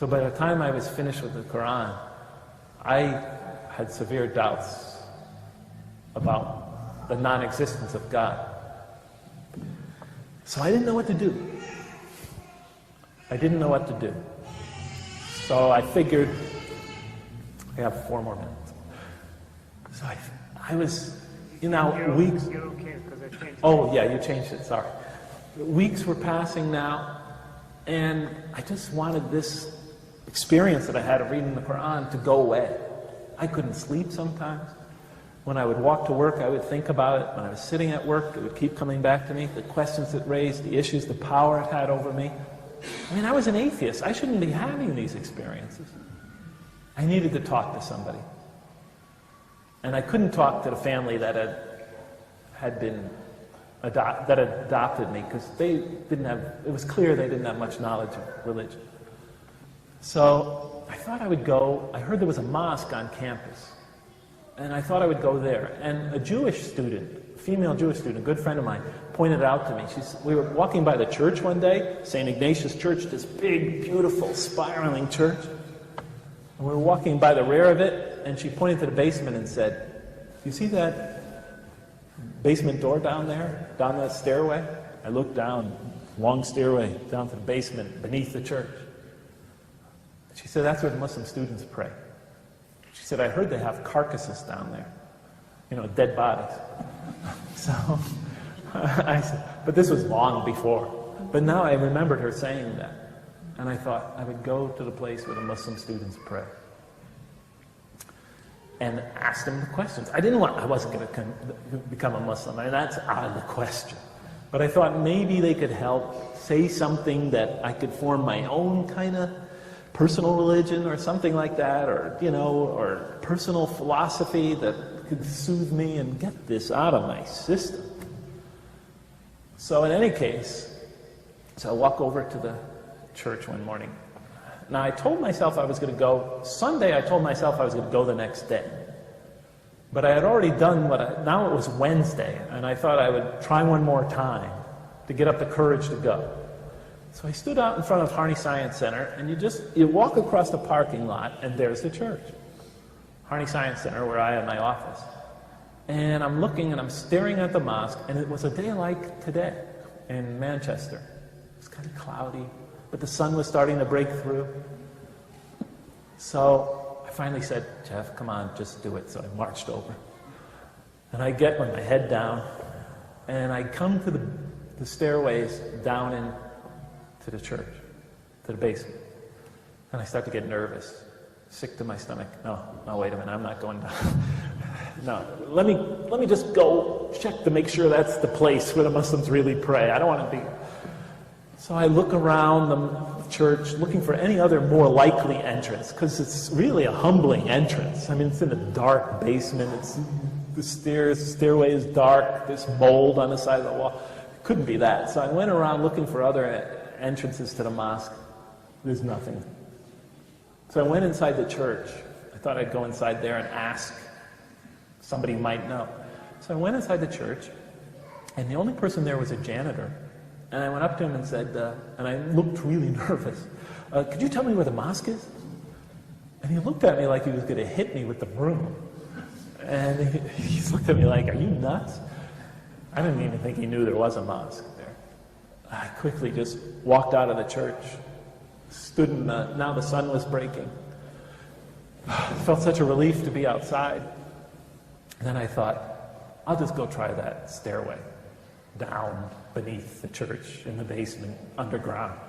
So by the time I was finished with the Quran, I had severe doubts about the non-existence of God. So I didn't know what to do. I didn't know what to do. So I figured, I have 4 more minutes. So I was, weeks. You're okay, because I changed it. Oh, yeah, you changed it, sorry. Weeks were passing now, and I just wanted this experience that I had of reading the Quran to go away. I couldn't sleep sometimes. When I would walk to work, I would think about it. When I was sitting at work, it would keep coming back to me, the questions it raised, the issues, the power it had over me. I mean, I was an atheist. I shouldn't be having these experiences. I needed to talk to somebody. And I couldn't talk to the family that had adopted me, because it was clear they didn't have much knowledge of religion. So I thought I would go. I heard there was a mosque on campus, and I thought I would go there. And a Jewish student, female Jewish student, a good friend of mine, pointed it out to me. We were walking by the church one day, St. Ignatius Church, this big, beautiful, spiraling church. And we were walking by the rear of it, and she pointed to the basement and said, "You see that basement door down there, down that stairway?" I looked down, long stairway, down to the basement beneath the church. She said, "That's where the Muslim students pray." She said, "I heard they have carcasses down there, dead bodies." So I said, but this was long before. But now I remembered her saying that. And I thought I would go to the place where the Muslim students pray and ask them the questions. I wasn't going to become a Muslim. I mean, that's out of the question. But I thought maybe they could help say something that I could form my own kind of personal religion or something like that, or personal philosophy that could soothe me and get this out of my system. So in any case, I walk over to the church one morning. Now I told myself I was going to go Sunday. I told myself I was going to go the next day. But I had already done now it was Wednesday, and I thought I would try one more time to get up the courage to go. So I stood out in front of Harney Science Center, and you walk across the parking lot, and there's the church. Harney Science Center, where I have my office. And I'm looking, and I'm staring at the mosque, and it was a day like today in Manchester. It was kind of cloudy, but the sun was starting to break through. So I finally said, "Jeff, come on, just do it." So I marched over. And I get with my head down, and I come to the stairways down into the church, to the basement. And I start to get nervous, sick to my stomach. No, wait a minute, I'm not going down. No, let me just go check to make sure that's the place where the Muslims really pray. I don't want to be. So I look around the church looking for any other more likely entrance, because it's really a humbling entrance. I mean, it's in a dark basement. The stairway is dark. There's mold on the side of the wall. It couldn't be that. So I went around looking for other entrances to the mosque. There's nothing. So I went inside the church. I thought I'd go inside there and ask. Somebody might know. So I went inside the church, and the only person there was a janitor. And I went up to him and said, and I looked really nervous, "Could you tell me where the mosque is?" And he looked at me like he was going to hit me with the broom. And he looked at me like, "Are you nuts?" I didn't even think he knew there was a mosque there. I quickly just walked out of the church, stood in now the sun was breaking. It felt such a relief to be outside. And then I thought, I'll just go try that stairway down beneath the church in the basement, underground.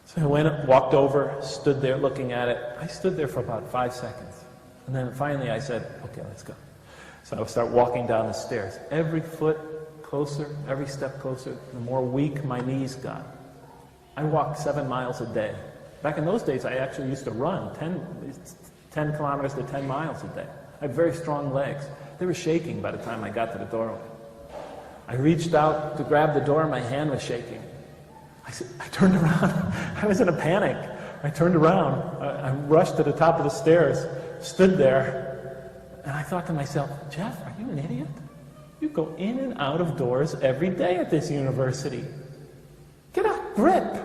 So I walked over, stood there looking at it. I stood there for about 5 seconds. And then finally I said, "Okay, let's go." So I would start walking down the stairs. Every foot closer, every step closer, the more weak my knees got. I walked 7 miles a day. Back in those days, I actually used to run 10 kilometers to 10 miles a day. I had very strong legs. They were shaking by the time I got to the doorway. I reached out to grab the door, my hand was shaking. I turned around. I was in a panic. I turned around. I rushed to the top of the stairs, stood there, and I thought to myself, "Jeff, are you an idiot? You go in and out of doors every day at this university. Get a grip."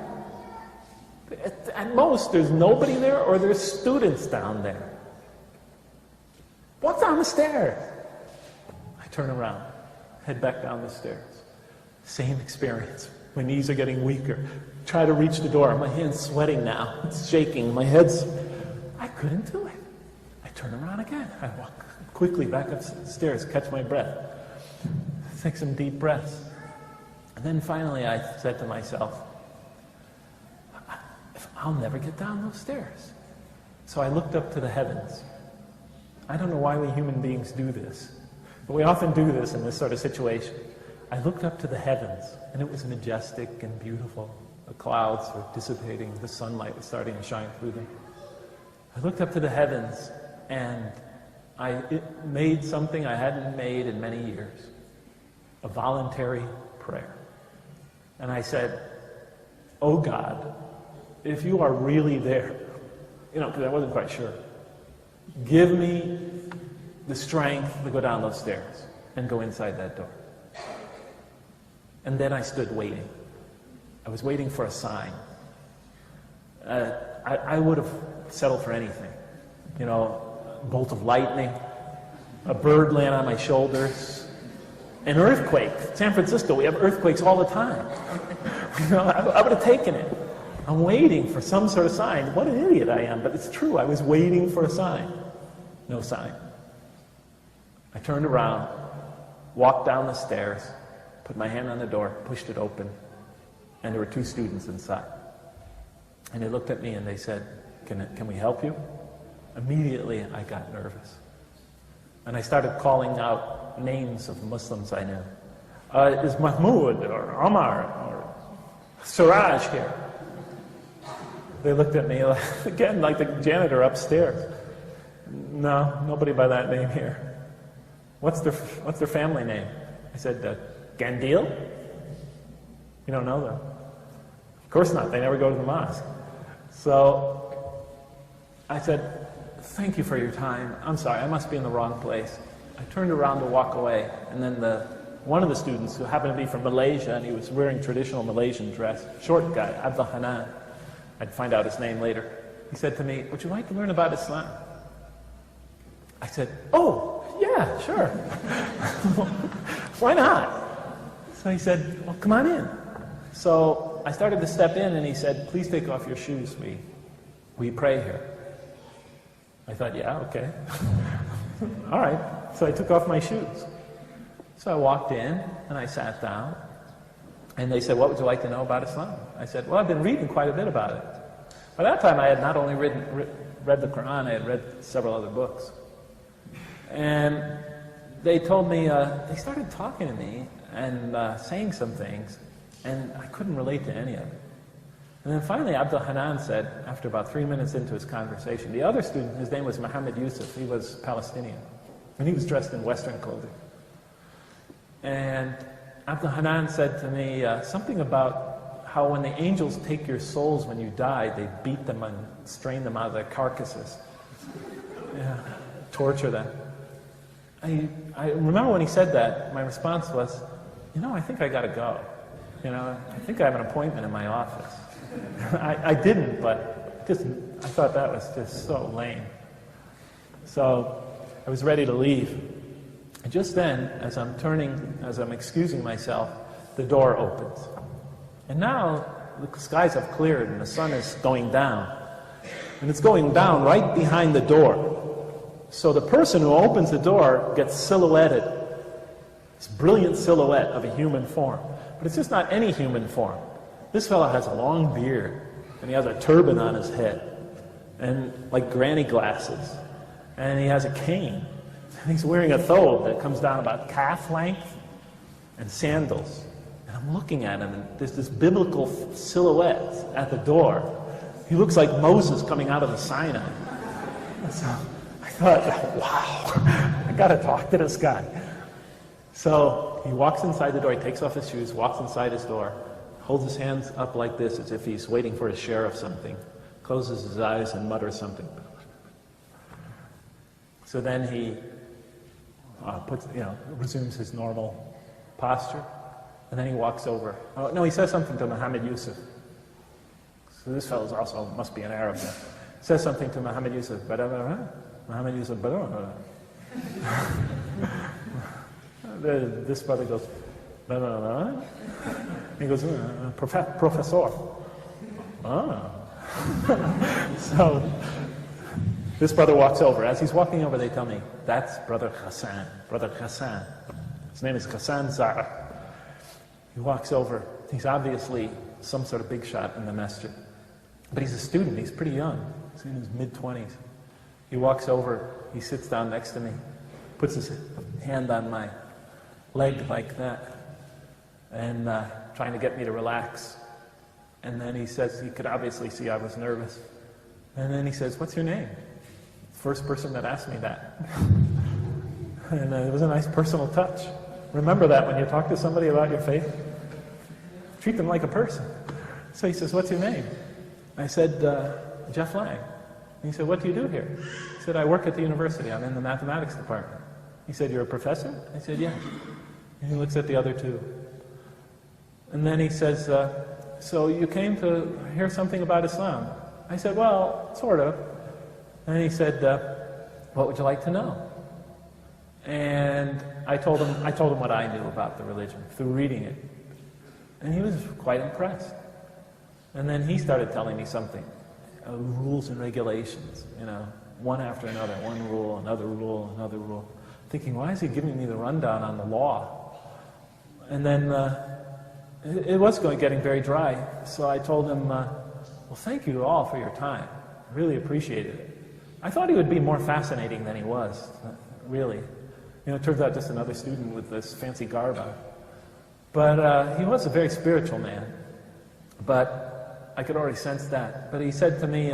At most, there's nobody there or there's students down there. What's on the stairs? I turn around, head back down the stairs. Same experience. My knees are getting weaker. Try to reach the door. My hand's sweating now. It's shaking. My head's... I couldn't do it. I turn around again. I walk quickly back upstairs, catch my breath, take some deep breaths. And then finally I said to myself, I'll never get down those stairs. So I looked up to the heavens. I don't know why we human beings do this, but we often do this in this sort of situation. I looked up to the heavens, and it was majestic and beautiful. The clouds were dissipating, the sunlight was starting to shine through them. I looked up to the heavens, and it made something I hadn't made in many years, a voluntary prayer. And I said, oh God, if you are really there, because I wasn't quite sure, give me the strength to go down those stairs and go inside that door. And then I stood waiting. I was waiting for a sign. I would have settled for anything. A bolt of lightning, a bird land on my shoulders, an earthquake. San Francisco, we have earthquakes all the time. I would have taken it. I'm waiting for some sort of sign. What an idiot I am, but it's true. I was waiting for a sign. No sign. I turned around, walked down the stairs, put my hand on the door, pushed it open, and there were 2 students inside. And they looked at me and they said, can we help you? Immediately, I got nervous. And I started calling out names of Muslims I knew. Is Mahmoud or Omar or Suraj here? They looked at me again like the janitor upstairs. No, nobody by that name here. What's their family name? I said, Gandil? You don't know them? Of course not. They never go to the mosque. So I said, thank you for your time. I'm sorry, I must be in the wrong place. I turned around to walk away, and then one of the students, who happened to be from Malaysia, and he was wearing traditional Malaysian dress, short guy, Abdul Hanan, I'd find out his name later, he said to me, would you like to learn about Islam? I said, oh, yeah, sure. Why not? So he said, well, come on in. So I started to step in, and he said, please take off your shoes. We pray here. I thought, yeah, okay. All right. So I took off my shoes. So I walked in, and I sat down. And they said, what would you like to know about Islam? I said, well, I've been reading quite a bit about it. By that time, I had not only read the Quran, I had read several other books. And they told me, they started talking to me and saying some things, and I couldn't relate to any of it. And then finally, Abdul Hanan said, after about 3 minutes into his conversation, the other student, his name was Muhammad Yusuf, he was Palestinian, and he was dressed in Western clothing. And Abdul Hanan said to me something about how when the angels take your souls when you die, they beat them and strain them out of their carcasses. Yeah, torture them. I remember when he said that, my response was, I think I gotta go. I think I have an appointment in my office. I didn't, but I thought that was just so lame. So I was ready to leave. And just then, as I'm excusing myself, the door opens. And now the skies have cleared and the sun is going down. And it's going down right behind the door. So the person who opens the door gets silhouetted. This brilliant silhouette of a human form. But it's just not any human form. This fellow has a long beard, and he has a turban on his head, and like granny glasses. And he has a cane. And he's wearing a thobe that comes down about calf length and sandals. And I'm looking at him, and there's this biblical silhouette at the door. He looks like Moses coming out of the Sinai. And so I thought, wow, I gotta talk to this guy. So he walks inside the door, he takes off his shoes, walks inside his door, holds his hands up like this as if he's waiting for a share of something, closes his eyes and mutters something. So then he resumes his normal posture, and then he walks over. Oh, no, he says something to Muhammad Yusuf. So this fellow's also, must be an Arab then. Says something to Muhammad Yusuf. Muhammad Yusuf. This brother goes, he goes, professor. Ah. So this brother walks over. As he's walking over, they tell me, that's Brother Hassan. Brother Hassan. His name is Hassan Zara. He walks over. He's obviously some sort of big shot in the masjid. But he's a student. He's pretty young. He's in his mid-20s. He walks over. He sits down next to me, puts his hand on my leg like that, and trying to get me to relax. And then he says, he could obviously see I was nervous. And then he says, what's your name? First person that asked me that. And it was a nice personal touch. Remember that when you talk to somebody about your faith. Treat them like a person. So he says, what's your name? I said, Jeff Lang. And he said, what do you do here? He said, I work at the university. I'm in the mathematics department. He said, you're a professor? I said, yeah. And he looks at the other two. And then he says, so you came to hear something about Islam? I said, well, sort of. And he said, what would you like to know? And I told him what I knew about the religion through reading it. And he was quite impressed. And then he started telling me something, rules and regulations, one after another, one rule, another rule, another rule. Thinking, why is he giving me the rundown on the law? And then it was getting very dry, so I told him, well, thank you all for your time. I really appreciated it. I thought he would be more fascinating than he was, really. It turns out just another student with this fancy garb on. But he was a very spiritual man. But I could already sense that. But he said to me,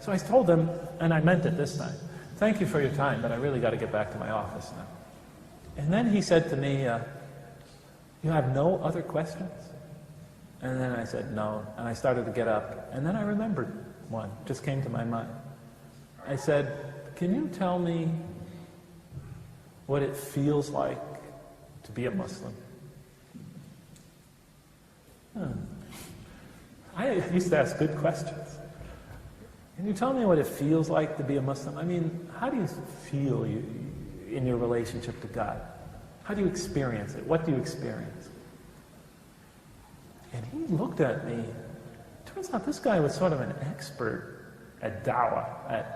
so I told him, and I meant it this time, thank you for your time, but I really got to get back to my office now. And then he said to me, you have no other questions? And then I said, no. And I started to get up. And then I remembered one, just came to my mind. I said, can you tell me what it feels like to be a Muslim? I used to ask good questions. Can you tell me what it feels like to be a Muslim? I mean, how do you feel in your relationship to God? How do you experience it? What do you experience? And he looked at me. Turns out this guy was sort of an expert at dawah, at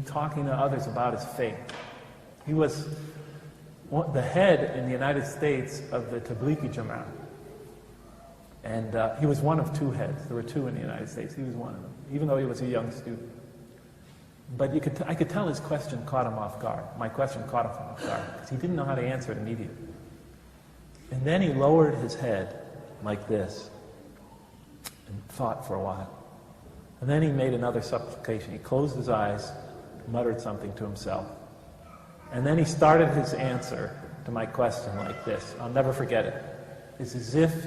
talking to others about his faith. He was the head in the United States of the Tablighi Jama'ah. And he was one of two heads. There were two in the United States. He was one of them, even though he was a young student. But I could tell his question caught him off guard. My question caught him off guard, because he didn't know how to answer it immediately. And then he lowered his head like this and thought for a while. And then he made another supplication. He closed his eyes, muttered something to himself. And then he started his answer to my question like this. I'll never forget it. It's as if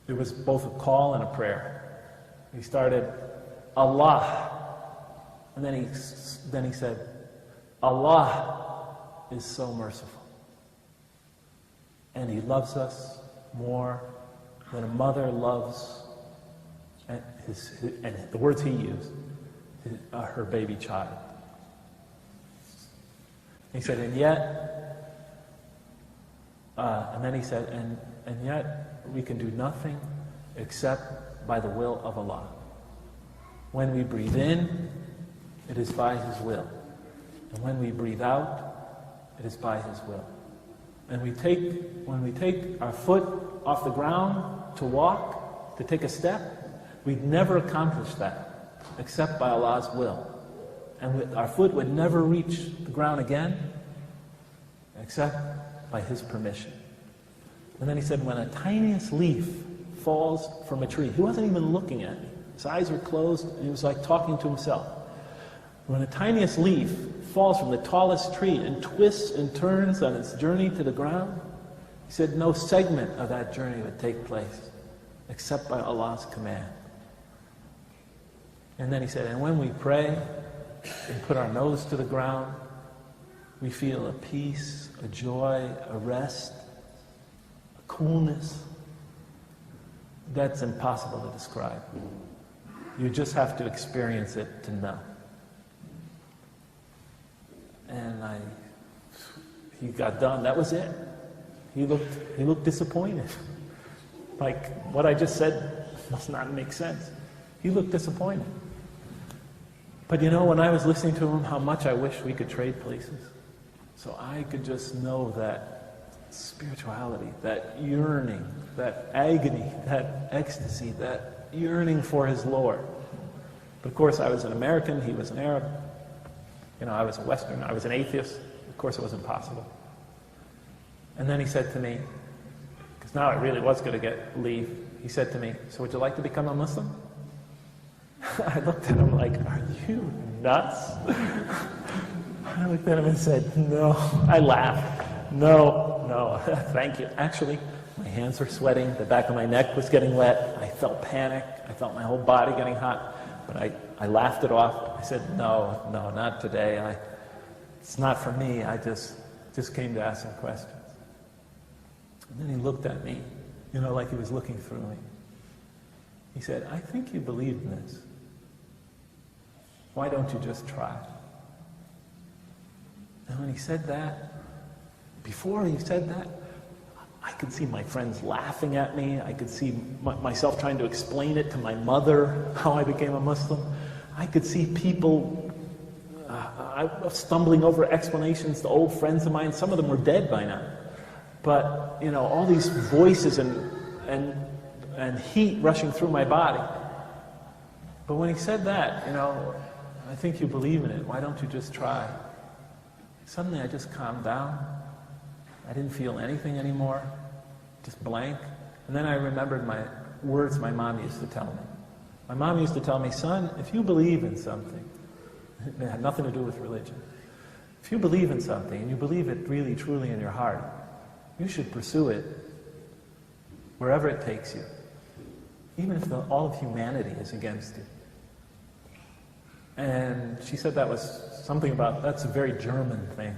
it was both a call and a prayer. He started, Allah. And then he said, Allah is so merciful. And He loves us more than a mother loves, and the words he used, her baby child. He said, and yet, and then he said, and yet we can do nothing except by the will of Allah. When we breathe in, it is by His will. And when we breathe out, it is by His will. And when we take our foot off the ground to walk, to take a step, we'd never accomplish that except by Allah's will. And our foot would never reach the ground again except by His permission. And then he said, when a tiniest leaf falls from a tree, he wasn't even looking at me. His eyes were closed, and he was like talking to himself. When a tiniest leaf falls from the tallest tree and twists and turns on its journey to the ground, he said no segment of that journey would take place except by Allah's command. And then he said, and when we pray and put our nose to the ground, we feel a peace, a joy, a rest, a coolness. that's impossible to describe. You just have to experience it to know. And he got done. That was it. He looked disappointed. Like what I just said must not make sense. He looked disappointed. But you know, when I was listening to him, how much I wish we could trade places. So I could just know that spirituality, that yearning, that agony, that ecstasy, that yearning for his Lord. But of course, I was an American, he was an Arab. You know, I was a Western, I was an atheist. Of course, it was impossible. And then he said to me, because now I really was going to leave, he said to me, so would you like to become a Muslim? I looked at him like, are you nuts? I looked at him and said, no. I laughed. No, thank you. Actually, my hands were sweating, the back of my neck was getting wet, I felt panic, I felt my whole body getting hot, but I laughed it off. I said, no, not today. It's not for me. I just came to ask some questions. And then he looked at me, you know, like he was looking through me. He said, I think you believe in this. Why don't you just try? And when he said that, before he said that, I could see my friends laughing at me. I could see myself trying to explain it to my mother, how I became a Muslim. I could see people stumbling over explanations to old friends of mine. Some of them were dead by now. But, you know, all these voices and heat rushing through my body. But when he said that, you know, I think you believe in it. Why don't you just try? Suddenly I just calmed down. I didn't feel anything anymore, just blank. And then I remembered my words my mom used to tell me. My mom used to tell me, son, if you believe in something, it had nothing to do with religion. If you believe in something, and you believe it really, truly in your heart, you should pursue it wherever it takes you, even if all of humanity is against you. And she said that was something about, that's a very German thing,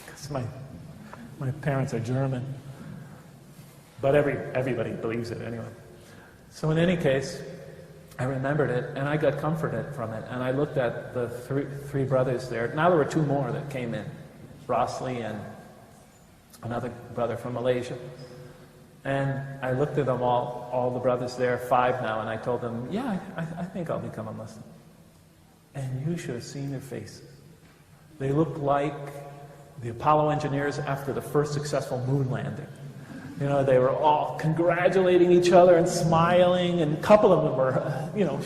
because my parents are German, but everybody believes it anyway. So in any case, I remembered it, and I got comforted from it, and I looked at the three brothers there. Now there were two more that came in, Rossley and another brother from Malaysia. And I looked at them all the brothers there, 5 now, and I told them, yeah, I think I'll become a Muslim. And you should have seen their faces. They looked like the Apollo engineers after the first successful moon landing. You know, they were all congratulating each other and smiling, and a couple of them were, you know,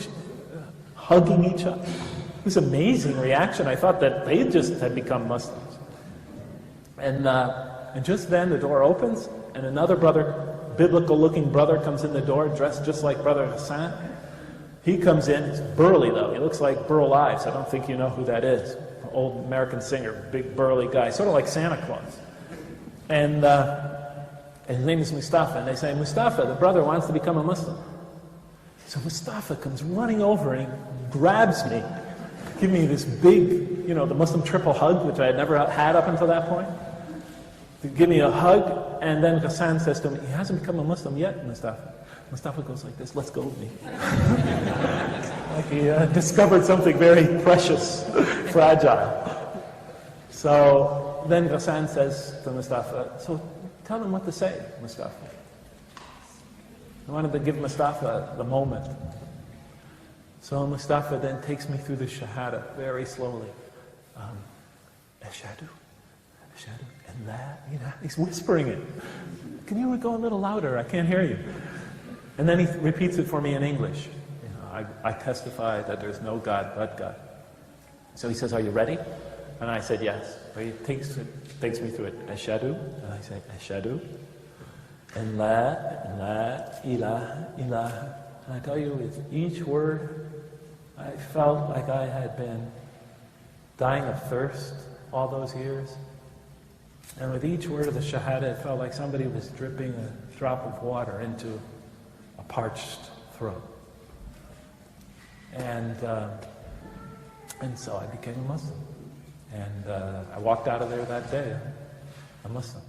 hugging each other. It was an amazing reaction. I thought that they just had become Muslims. And just then the door opens, and another brother, biblical-looking brother, comes in the door, dressed just like Brother Hassan. He comes in, he's burly though, he looks like Burl Ives. I don't think you know who that is. An old American singer, big burly guy, sort of like Santa Claus. And his name is Mustafa, and they say, Mustafa, the brother wants to become a Muslim. So Mustafa comes running over and he grabs me, give me this big, you know, the Muslim triple hug, which I had never had up until that point. To give me a hug, and then Hassan says to me, he hasn't become a Muslim yet, Mustafa. Mustafa goes like this, let's go with me. Like he discovered something very precious, fragile. So then Hassan says to Mustafa, so tell him what to say, Mustafa. I wanted to give Mustafa the moment. So Mustafa then takes me through the Shahada very slowly. Ashhadu, Ashhadu, and that, you know, he's whispering it. Can you go a little louder? I can't hear you. And then he repeats it for me in English. You know, I testify that there's no God but God. So he says, are you ready? And I said, yes. So he takes me through it. Ashhadu, and I say, Ashhadu, and la ilaha illallah. And I tell you, with each word, I felt like I had been dying of thirst all those years. And with each word of the Shahada, it felt like somebody was dripping a drop of water into a parched throat. And so I became a Muslim. And I walked out of there that day, a Muslim.